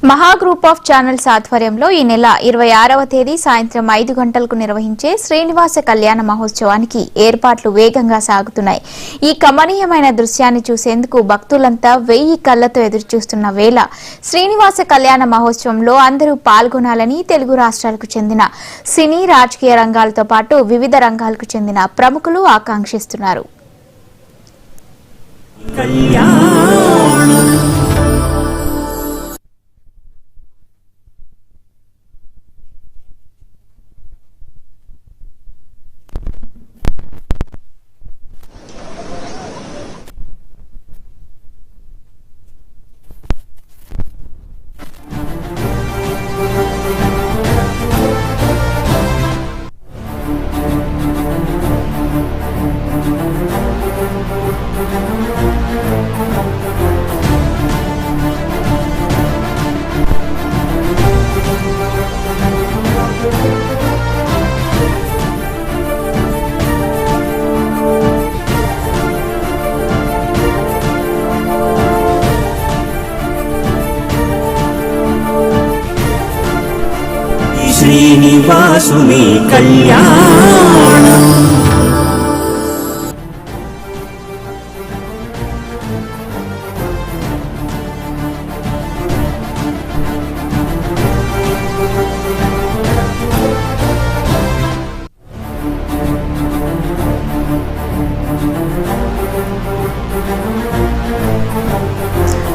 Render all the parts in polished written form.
మహా group of channels ఆధ్వర్యంలో ఈ నెల 26వ తేదీ సాయంత్రం 5 గంటలకు నిర్వహించే శ్రీనివాస కళ్యాణ మహోత్సవానికి ఏర్పాట్లు వేగంగా సాగుతున్నాయి. ఈ కమనీయమైన దృశ్యాన్ని చూసేందుకు భక్తులంతా 1000 కళ్లతో ఎదురుచూస్తున్న వేళ శ్రీనివాస కళ్యాణ మహోత్సవంలో అందరూ పాల్గొనాలని తెలుగు రాష్ట్రాలకు చెందిన సినీ రాజకీయ రంగాలతో పాటు వివిధ రంగాలకు చెందిన ప్రముఖులు ఆకాంక్షిస్తున్నారు. శ్రీనివాసుని కళ్యాణం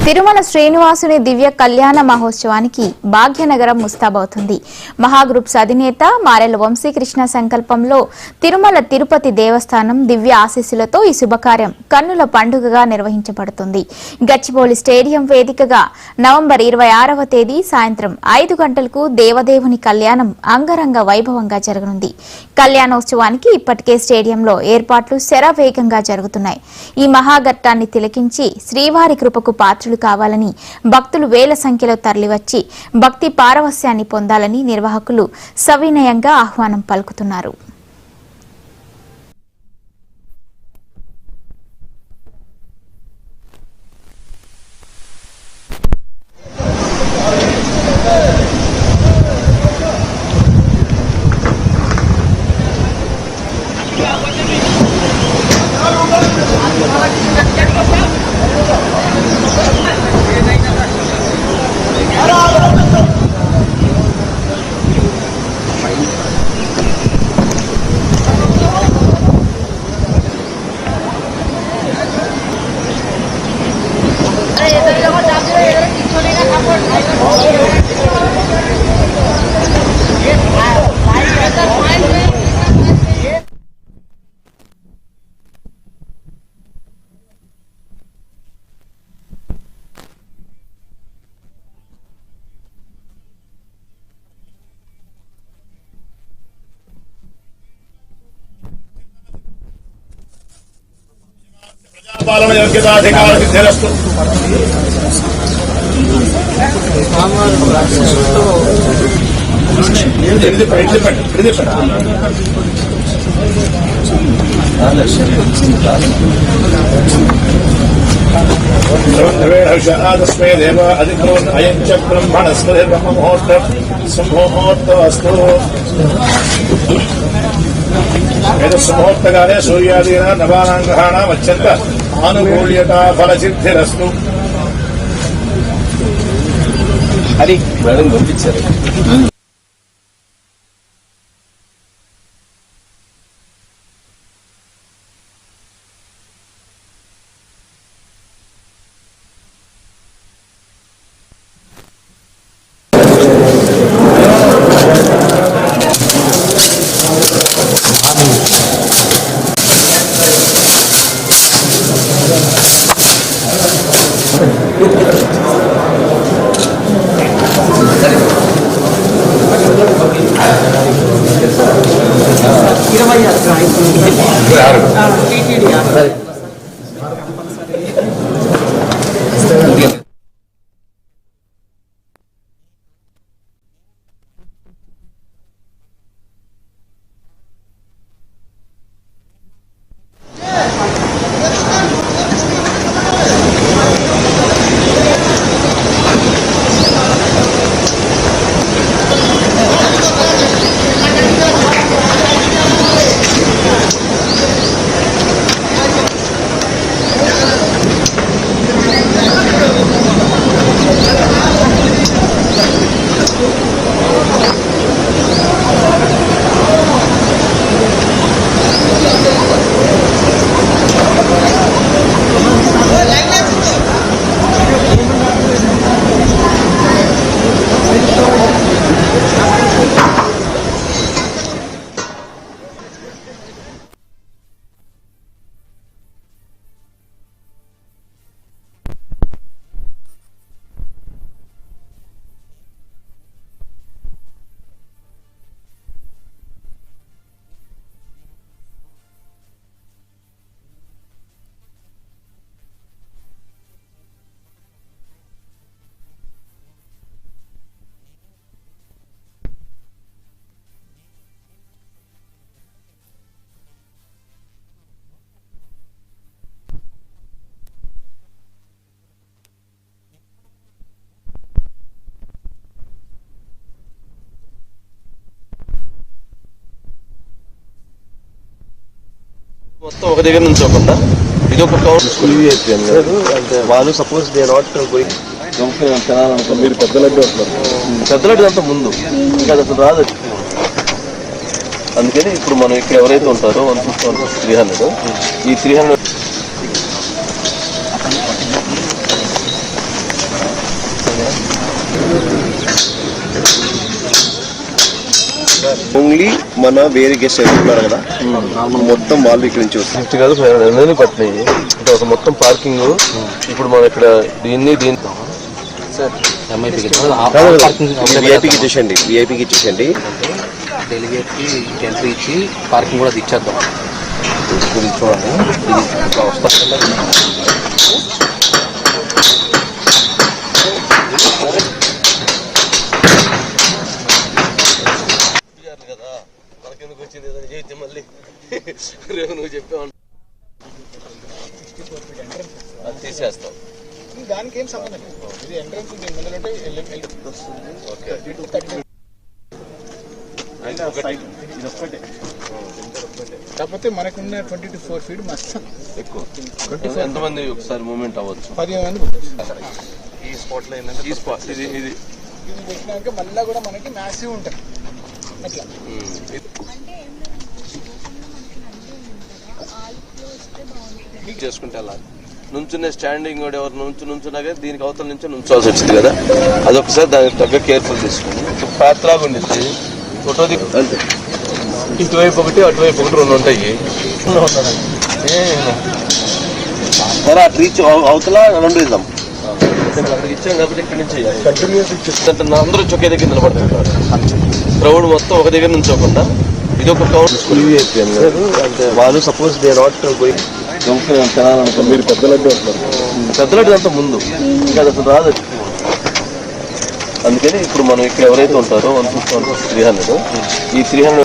తిరుమల శ్రీనివాసుని దివ్య కళ్యాణ మహోత్సవానికి భాగ్యనగరం ముస్తాబవుతుంది. మహాగ్రూప్స్ అధినేత మారెల వంశీకృష్ణ సంకల్పంలో తిరుమల తిరుపతి దేవస్థానం దివ్య ఆశీస్సులతో ఈ శుభకార్యం కన్నుల పండుగగా నిర్వహించబడుతుంది. గచ్చిబౌలి స్టేడియం వేదికగా నవంబర్ 26వ తేదీ సాయంత్రం 5 గంటలకు దేవదేవుని కళ్యాణం అంగరంగ వైభవంగా జరగనుంది. కళ్యాణోత్సవానికి ఇప్పటికే స్టేడియంలో ఏర్పాట్లు శరవేగంగా జరుగుతున్నాయి. ఈ మహాఘట్టాన్ని తిలకించి శ్రీవారి కృపకు పాత్రలు కావాలని భక్తులు వేల సంఖ్యలో తరలివచ్చి భక్తి పారవస్యాన్ని పొందాలని నిర్వాహకులు సవినయంగా ఆహ్వానం పలుకుతున్నారు. పాలన యోగ్యతాధికార సిద్ధిరస్తు. తస్మై దేవ అధికరోన్ అయం చ బ్రహ్మణస్పతి బ్రహ్మముహూర్త సంభోముహూర్తమస్తు. ముహూర్తకాలే సూర్యాదీనా నవానాం గ్రహాణాం అత్యంత ఆనుకూల్యతా ఫలసిద్ధిరస్తు. అది మేడం పంపించారు. మొత్తం ఒక దగ్గర నుంచోకుండా ఇది ఒక అంటే వాళ్ళు సపోజ్ దే నాట్ పోయి తినాలనుకో మీరు పెద్ద లడ్డు అంటున్నారు. పెద్ద లడ్డు అంతా ముందు ఇంకా అది అసలు రాదు. అందుకని ఇప్పుడు మనం ఇక్కడ ఎవరైతే ఉంటారో 150 300 ఈ 300 ఓన్లీ మన వేరే గెస్ట్ ఉన్నారు కదా మొత్తం వాళ్ళు ఇక్కడ నుంచి 50 కాదు 500 పట్టినాయి. అంటే ఒక మొత్తం పార్కింగ్ ఇప్పుడు మనం ఇక్కడ దీన్ని విఐపీకి ఇచ్చేసండి డెలిగేట్ కి ఎంట్రీ ఇచ్చి పార్కింగ్ కూడా ఇచ్చేద్దాం. చూడండి కదా మనకెందుకు వచ్చింది మళ్ళీ రేపు నువ్వు చెప్పావు అది తీసేస్తాం. దానికి ఏం సంబంధం లేదు. ఇది ఎంట్రన్స్ కాకపోతే మనకున్న 20 to 4 feet మొత్తం ఎక్కువ. ఎంతమంది ఒకసారి మూవ్మెంట్ అవ్వచ్చు? 15 మంది ఈ స్పాట్ లో ఏంటంటే ఈ స్పాట్ ఇది పెట్టినాక మళ్ళీ కూడా మనకి మ్యాసివ్ ఉంటుంది అట్లా. చేసుకుంటే వెళ్ళాలి. నుంచునే స్టాండింగ్ కూడా ఎవరు నుంచున్నా కానీ దీనికి అవతల నుంచి నుంచోవాల్సి వచ్చింది కదా, అదొకసారి దానికి తగ్గ కేర్ఫుల్ తీసుకుని పాత్ లాగా ఉండిద్ది. ఫోటో అంతే, ఇటువైపు ఒకటి అటువైపు ఒకటి 2 ఉంటాయి. సరే ఆ రీచ్ అవతల 2 ఇద్దాం. అక్కడికి ఇచ్చాం కాబట్టి ఇక్కడ నుంచి కంటిన్యూస్ ఇచ్చేస్తే అందరూ ఒకే దగ్గర నిలబడుతుంటారు. క్రౌడ్ మొత్తం ఒక దగ్గర నుంచోకుండా ఇది ఒక అంటే వాళ్ళు సపోజ్ దే నాట్ పోయి తినాలనుకో మీరు పెద్ద లడ్డు అంటున్నారు. పెద్ద లడ్డు అంతా ముందు ఇంకా అది అసలు రాదు. అందుకని ఇప్పుడు మనం ఇక్కడ ఎవరైతే ఉంటారో 150 300 ఈ 300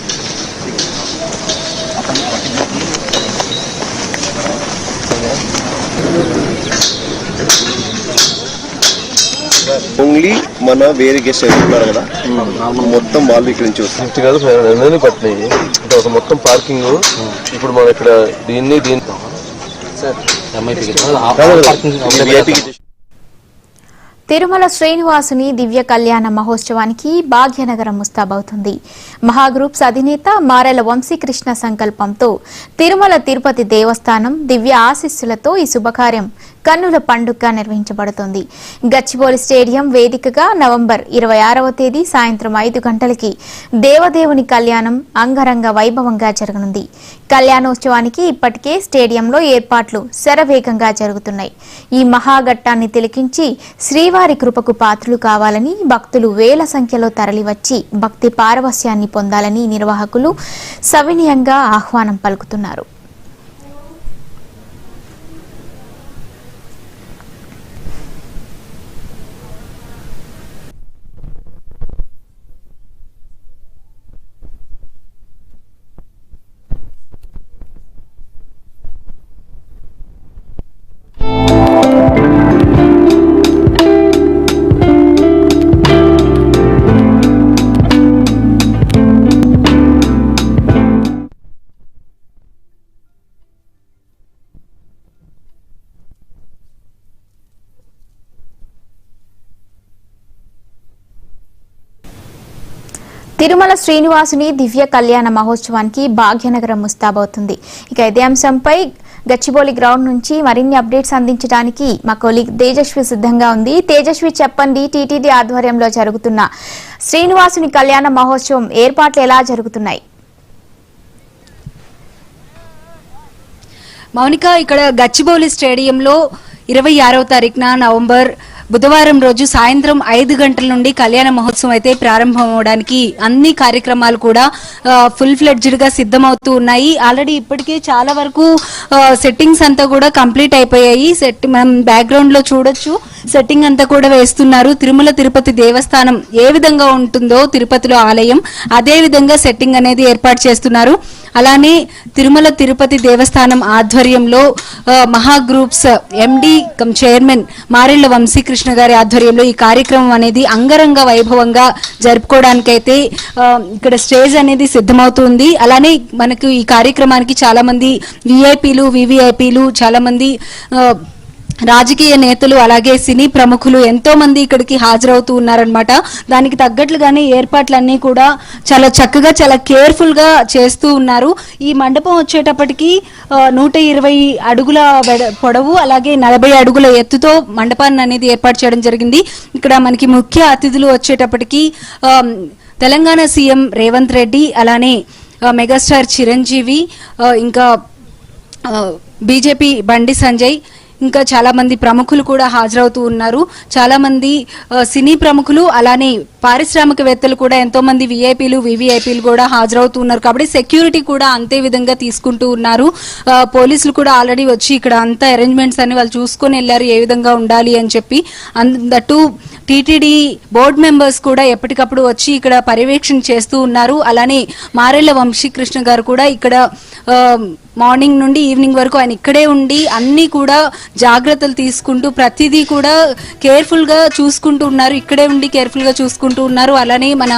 ఓన్లీ మన వేరే గెస్ట్ ఉన్నారు కదా మొత్తం వాళ్ళు ఇక్కడ నుంచి 50 కాదు 500 పట్టినాయి. అంటే ఒక మొత్తం పార్కింగ్ ఇప్పుడు మనం ఇక్కడ దీన్ని తిరుమల శ్రీనివాసుని దివ్య కళ్యాణ మహోత్సవానికి భాగ్యనగరం ముస్తాబవుతుంది. మహాగ్రూప్స్ అధినేత మారెల వంశీకృష్ణ సంకల్పంతో తిరుమల తిరుపతి దేవస్థానం దివ్య ఆశీస్సులతో ఈ శుభకార్యం కన్నుల పండుగగా నిర్వహించబడుతోంది. గచ్చిబౌలి స్టేడియం వేదికగా నవంబర్ 26వ తేదీ సాయంత్రం 5 గంటలకి దేవదేవుని కళ్యాణం అంగరంగ వైభవంగా జరగనుంది. కళ్యాణోత్సవానికి ఇప్పటికే స్టేడియంలో ఏర్పాట్లు శరవేగంగా జరుగుతున్నాయి. ఈ మహాఘట్టాన్ని తిలకించి శ్రీవారి కృపకు పాత్రులు కావాలని భక్తులు వేల సంఖ్యలో తరలివచ్చి భక్తి పారవస్యాన్ని పొందాలని నిర్వాహకులు సవినయంగా ఆహ్వానం పలుకుతున్నారు. తిరుమల శ్రీనివాసుని దివ్య కళ్యాణ మహోత్సవానికి భాగ్యనగరం ముస్తాబవుతుంది. ఇక ఇదే అంశంపై గచ్చిబౌలి గ్రౌండ్ నుంచి మరిన్ని అప్డేట్స్ అందించడానికి మా కొలీగ్ తేజస్వి సిద్ధంగా ఉంది. తేజస్వి, చెప్పండి, టీటీడీ ఆధ్వర్యంలో జరుగుతున్న శ్రీనివాసుని కళ్యాణ మహోత్సవం ఏర్పాట్లు ఎలా జరుగుతున్నాయి? మౌనిక, ఇక్కడ గచ్చిబౌలి స్టేడియంలో 26వ తారీఖున నవంబర్ బుధవారం రోజు సాయంత్రం 5 గంటల నుండి కళ్యాణ మహోత్సవం అయితే ప్రారంభం అవడానికి అన్ని కార్యక్రమాలు కూడా ఫుల్ ఫ్లెడ్జ్డ్ గా సిద్ధమవుతూ ఉన్నాయి. ఆల్రెడీ ఇప్పటికే చాలా వరకు సెట్టింగ్స్ అంతా కూడా కంప్లీట్ అయిపోయాయి. మనం బ్యాక్గ్రౌండ్ లో చూడొచ్చు, సెట్టింగ్ అంతా కూడా వేస్తున్నారు. తిరుమల తిరుపతి దేవస్థానం ఏ విధంగా ఉంటుందో తిరుపతిలో ఆలయం, అదే విధంగా సెట్టింగ్ అనేది ఏర్పాటు చేస్తున్నారు. అలానే తిరుమల తిరుపతి దేవస్థానం ఆధ్వర్యంలో మహా గ్రూప్స్ ఎండి చైర్మన్ మారెళ్ల వంశీకృష్ణ గారి ఆధ్వర్యంలో ఈ కార్యక్రమం అనేది అంగరంగ వైభవంగా జరుపుకోవడానికైతే ఇక్కడ స్టేజ్ అనేది సిద్ధమవుతుంది. అలానే మనకు ఈ కార్యక్రమానికి చాలా మంది విఐపీలు వివిఐపీలు చాలా మంది రాజకీయ నేతలు అలాగే సినీ ప్రముఖులు ఎంతో మంది ఇక్కడికి హాజరవుతూ ఉన్నారనమాట. దానికి తగ్గట్లుగానే ఏర్పాట్లన్నీ కూడా చాలా చక్కగా చాలా కేర్ఫుల్ గా చేస్తూ ఉన్నారు. ఈ మండపం వచ్చేటప్పటికి 120 అడుగుల పొడవు అలాగే 40 అడుగుల ఎత్తుతో మండపాన్ని అనేది ఏర్పాటు చేయడం జరిగింది. ఇక్కడ మనకి ముఖ్య అతిథులు వచ్చేటప్పటికి తెలంగాణ సీఎం రేవంత్ రెడ్డి అలానే మెగాస్టార్ చిరంజీవి ఇంకా బీజేపీ బండి సంజయ్ ఇంకా చాలా మంది ప్రముఖులు కూడా హాజరవుతూ ఉన్నారు. చాలా మంది సినీ ప్రముఖులు అలానే పారిశ్రామికవేత్తలు కూడా ఎంతో మంది విఐపీలు వివిఐపీలు కూడా హాజరవుతూ ఉన్నారు. కాబట్టి సెక్యూరిటీ కూడా అంతే విధంగా తీసుకుంటూ ఉన్నారు. పోలీసులు కూడా ఆల్రెడీ వచ్చి ఇక్కడ అంతా అరేంజ్మెంట్స్ అన్ని వాళ్ళు చూసుకొని వెళ్ళారు ఏ విధంగా ఉండాలి అని చెప్పి. దట్టు టీటీడీ బోర్డు మెంబర్స్ కూడా ఎప్పటికప్పుడు వచ్చి ఇక్కడ పర్యవేక్షణ చేస్తూ ఉన్నారు. అలానే మారెళ్ల వంశీకృష్ణ గారు కూడా ఇక్కడ మార్నింగ్ నుండి ఈవినింగ్ వరకు ఆయన ఇక్కడే ఉండి అన్ని కూడా జాగ్రత్తలు తీసుకుంటూ ప్రతిదీ కూడా కేర్ఫుల్ గా చూసుకుంటూ ఉన్నారు. ఇక్కడే ఉండి కేర్ఫుల్ గా చూసుకుంటూ ఉన్నారు. అలానే మన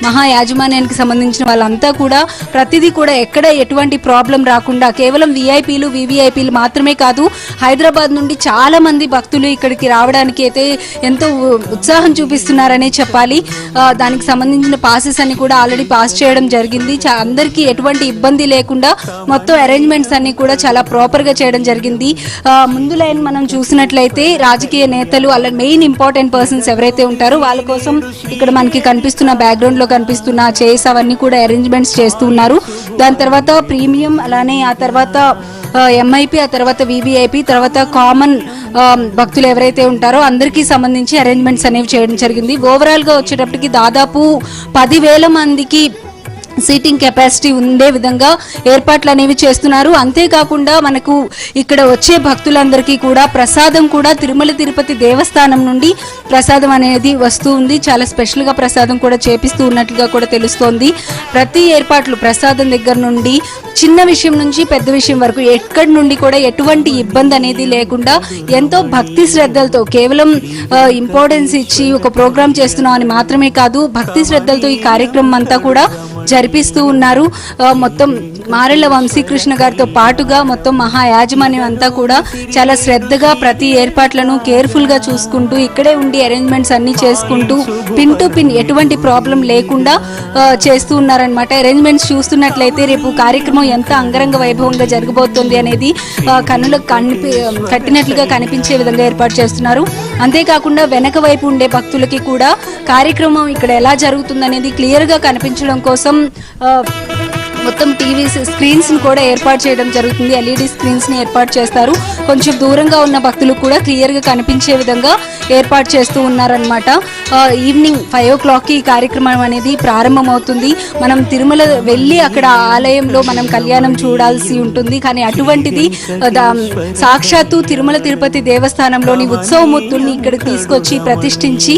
మహా యాజమాన్యానికి సంబంధించిన వాళ్ళంతా కూడా ప్రతిదీ కూడా ఎక్కడ ఎటువంటి ప్రాబ్లం రాకుండా కేవలం విఐపీలు వివిఐపీలు మాత్రమే కాదు హైదరాబాద్ నుండి చాలా మంది భక్తులు ఇక్కడికి రావడానికి అయితే ఎంతో ఉత్సాహం చూపిస్తున్నారనే చెప్పాలి. దానికి సంబంధించిన పాసెస్ అన్ని కూడా ఆల్రెడీ పాస్ చేయడం జరిగింది. అందరికీ ఎటువంటి ఇబ్బంది లేకుండా మొత్తం అరేంజ్మెంట్స్ అన్ని కూడా చాలా ప్రాపర్ గా చేయడం జరిగింది. ముందు లైన్ మనం చూసినట్లయితే రాజకీయ నేతలు అలా మెయిన్ ఇంపార్టెంట్ పర్సన్స్ ఎవరైతే ఉంటారో వాళ్ళ కోసం ఇక్కడ మనకి కనిపిస్తున్న బ్యాక్గ్రౌండ్ లో కనిపిస్తున్న చైర్స్ అవన్నీ కూడా అరేంజ్మెంట్స్ చేస్తూ ఉన్నారు. దాని తర్వాత ప్రీమియం అలానే ఆ తర్వాత ఎంఐపి ఆ తర్వాత వివిఐపి తర్వాత కామన్ భక్తులు ఎవరైతే ఉంటారో అందరికీ సంబంధించి అరేంజ్మెంట్స్ అనేవి చేయడం జరిగింది. ఓవరాల్ గా వచ్చేటప్పటికి దాదాపు 10,000 మందికి సీటింగ్ కెపాసిటీ ఉండే విధంగా ఏర్పాట్లు అనేవి చేస్తున్నారు. అంతేకాకుండా మనకు ఇక్కడ వచ్చే భక్తులందరికీ కూడా ప్రసాదం కూడా తిరుమల తిరుపతి దేవస్థానం నుండి ప్రసాదం అనేది వస్తూ ఉంది. చాలా స్పెషల్ గా ప్రసాదం కూడా చేపిస్తూ ఉన్నట్లుగా కూడా తెలుస్తోంది. ప్రతి ఏర్పాట్లు ప్రసాదం దగ్గర నుండి చిన్న విషయం నుంచి పెద్ద విషయం వరకు ఎక్కడి నుండి కూడా ఎటువంటి ఇబ్బంది అనేది లేకుండా ఎంతో భక్తి శ్రద్ధలతో కేవలం ఇంపార్టెన్స్ ఇచ్చి ఒక ప్రోగ్రామ్ చేస్తున్నాం అని మాత్రమే కాదు భక్తి శ్రద్ధలతో ఈ కార్యక్రమం అంతా కూడా జరిపిస్తూ ఉన్నారు. మొత్తం మారెళ్ల వంశీకృష్ణ గారితో పాటుగా మొత్తం మహా యాజమాన్యం అంతా కూడా చాలా శ్రద్ధగా ప్రతి ఏర్పాట్లను కేర్ఫుల్ గా చూసుకుంటూ ఇక్కడే ఉండి అరేంజ్మెంట్స్ అన్ని చేసుకుంటూ పిన్ టు పిన్ ఎటువంటి ప్రాబ్లం లేకుండా చేస్తూ ఉన్నారనమాట. అరేంజ్మెంట్స్ చూస్తున్నట్లయితే రేపు కార్యక్రమం ఎంత అంగరంగ వైభవంగా జరగబోతోంది అనేది కన్నులకు కట్టినట్లుగా కనిపించే విధంగా ఏర్పాటు చేస్తున్నారు. అంతేకాకుండా వెనక వైపు ఉండే భక్తులకి కూడా కార్యక్రమం ఇక్కడ ఎలా జరుగుతుంది అనేది క్లియర్ గా కనిపించడం కోసం మొత్తం టీవీ స్క్రీన్స్ ని కూడా ఏర్పాటు చేయడం జరుగుతుంది. ఎల్ఈడి స్క్రీన్స్ ని ఏర్పాటు చేస్తారు. కొంచెం దూరంగా ఉన్న భక్తులకు కూడా క్లియర్ గా కనిపించే విధంగా ఏర్పాటు చేస్తూ ఉన్నారనమాట. ఈవినింగ్ 5 o'clock ఈ కార్యక్రమం అనేది ప్రారంభమవుతుంది. మనం తిరుమల వెళ్ళి అక్కడ ఆలయంలో మనం కళ్యాణం చూడాల్సి ఉంటుంది. కానీ అటువంటిది సాక్షాత్తు తిరుమల తిరుపతి దేవస్థానంలోని ఉత్సవమూర్తుల్ని ఇక్కడికి తీసుకొచ్చి ప్రతిష్ఠించి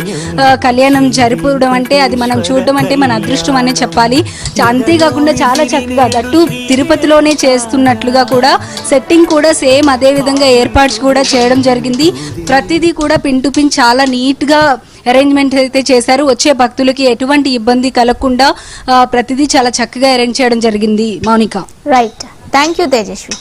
కళ్యాణం జరపడం అంటే అది మనం చూడడం అంటే మన అదృష్టం అనే చెప్పాలి. అంతేకాకుండా చాలా చక్కగా దట్టు తిరుపతిలోనే చేస్తున్నట్లుగా కూడా సెట్టింగ్ కూడా సేమ్ అదే విధంగా ఏర్పాటు కూడా చేయడం జరిగింది. ప్రతిదీ కూడా పిన్ టు పిన్ చాలా నీట్ గా అరేంజ్మెంట్ అయితే చేశారు. వచ్చే భక్తులకి ఎటువంటి ఇబ్బంది కలగకుండా ప్రతిదీ చాలా చక్కగా అరేంజ్ చేయడం జరిగింది. Mounika right, thank you Tejaswi.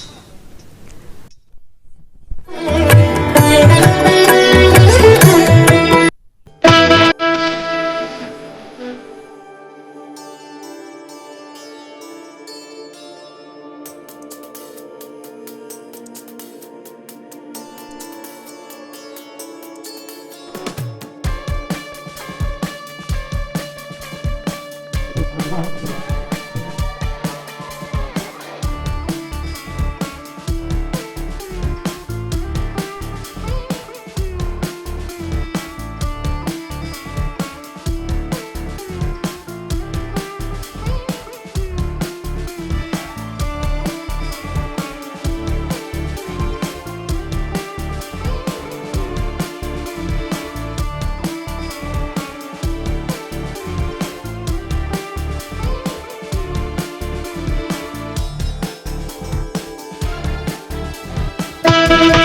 News.